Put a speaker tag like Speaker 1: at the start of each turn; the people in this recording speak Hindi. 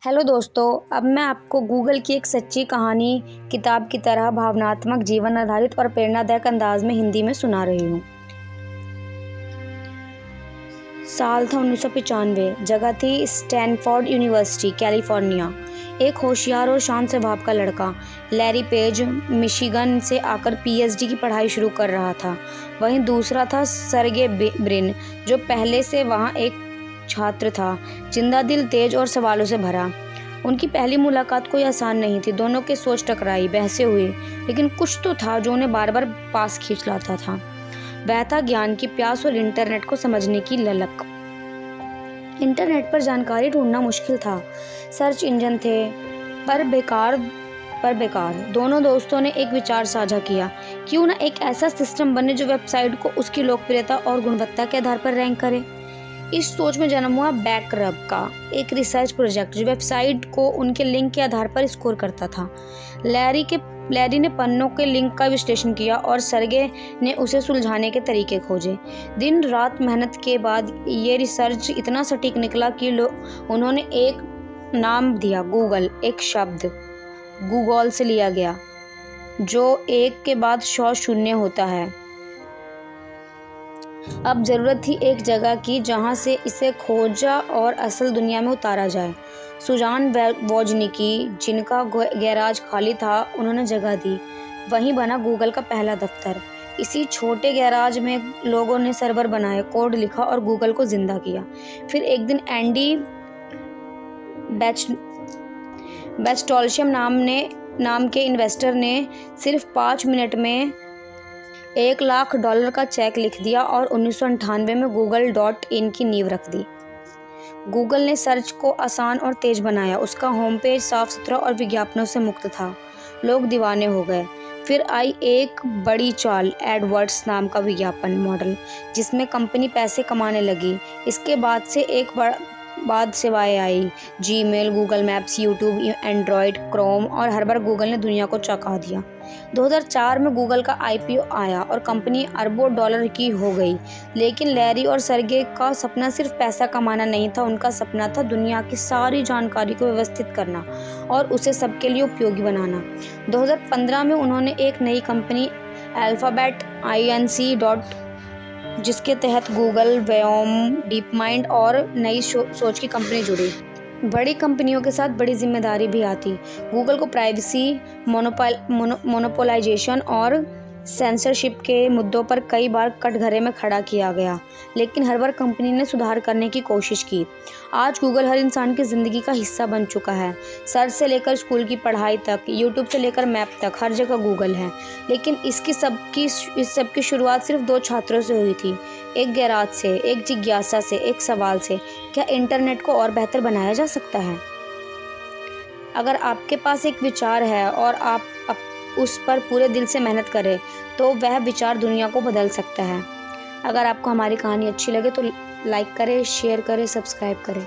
Speaker 1: हेलो दोस्तों, अब मैं आपको गूगल की एक सच्ची कहानी किताब की तरह भावनात्मक, जीवन आधारित और प्रेरणादायक अंदाज में हिंदी में सुना रही हूँ। साल था 1995। जगह थी स्टैनफोर्ड यूनिवर्सिटी, कैलिफोर्निया। एक होशियार और शांत स्वभाव का लड़का, लैरी पेज, मिशिगन से आकर पीएचडी की पढ़ाई शुरू कर रहा था। वहीं दूसरा था सर्गे ब्रिन, जो पहले से वहाँ एक छात्र था, जिंदा दिल, तेज और सवालों से भरा। उनकी पहली मुलाकात कोई आसान नहीं थी। दोनों की सोच टकराई, बहसें हुई, लेकिन कुछ तो था जो उन्हें बार बार पास खींच लाता था। वह था ज्ञान की प्यास और इंटरनेट को समझने की ललक। इंटरनेट पर जानकारी ढूंढना मुश्किल था। सर्च इंजन थे, पर बेकार। दोनों दोस्तों ने एक विचार साझा किया, क्यों ना एक ऐसा सिस्टम बने जो वेबसाइट को उसकी लोकप्रियता और गुणवत्ता के आधार पर रैंक करे। इस सोच में जन्म हुआ बैकरब का एक रिसर्च प्रोजेक्ट, जो वेबसाइट को उनके लिंक के आधार पर स्कोर करता था। लैरी ने पन्नों के लिंक का विश्लेषण किया और सर्गे ने उसे सुलझाने के तरीके खोजे। दिन रात मेहनत के बाद ये रिसर्च इतना सटीक निकला कि उन्होंने एक नाम दिया, गूगल। एक शब्द गूगल से लिया गया, जो एक के बाद 100 शून्य होता है। अब जरूरत थी एक जगह की जहां से इसे खोजा और असल दुनिया में उतारा जाए। सुजान वोजनिकी, जिनका गैराज खाली था, उन्होंने जगह दी। वहीं बना गूगल का पहला दफ्तर। इसी छोटे गैराज में लोगों ने सर्वर बनाए, कोड लिखा और गूगल को जिंदा किया। फिर एक दिन एंडी बेस्टोल्शियम नाम के इन्वेस्टर ने सिर्फ 5 मिनट में $1,00,000 का चेक लिख दिया और 1998 में google.in की नींव रख दी। गूगल ने सर्च को आसान और तेज बनाया। उसका होम पेज साफ सुथरा और विज्ञापनों से मुक्त था। लोग दीवाने हो गए। फिर आई एक बड़ी चाल, एडवर्ड्स नाम का विज्ञापन मॉडल, जिसमें कंपनी पैसे कमाने लगी। इसके बाद सेवाएं आई, Gmail, Google Maps, YouTube, Android, Chrome, और हर बार गूगल ने दुनिया को चौंका दिया। 2004 में गूगल का आईपीओ आया और कंपनी अरबों डॉलर की हो गई। लेकिन लैरी और सर्गे का सपना सिर्फ पैसा कमाना नहीं था। उनका सपना था दुनिया की सारी जानकारी को व्यवस्थित करना और उसे सबके लिए उपयोगी बनाना। 2015 में उन्होंने एक नई कंपनी, अल्फाबेट Inc. जिसके तहत गूगल, वेयोम, डीपमाइंड और नई सोच की कंपनी जुड़ी। बड़ी कंपनियों के साथ बड़ी जिम्मेदारी भी आती। गूगल को प्राइवेसी, मोनोपोलाइजेशन और सेंसरशिप के मुद्दों पर कई बार कटघरे में खड़ा किया गया, लेकिन हर बार कंपनी ने सुधार करने की कोशिश की। आज गूगल हर इंसान की ज़िंदगी का हिस्सा बन चुका है। सर्च से लेकर स्कूल की पढ़ाई तक, यूट्यूब से लेकर मैप तक, हर जगह गूगल है। लेकिन इस सब की शुरुआत सिर्फ 2 छात्रों से हुई थी। एक गैराज से, एक जिज्ञासा से, एक सवाल से, क्या इंटरनेट को और बेहतर बनाया जा सकता है? अगर आपके पास एक विचार है और आप उस पर पूरे दिल से मेहनत करें, तो वह विचार दुनिया को बदल सकता है। अगर आपको हमारी कहानी अच्छी लगे तो लाइक करें, शेयर करें, सब्सक्राइब करें।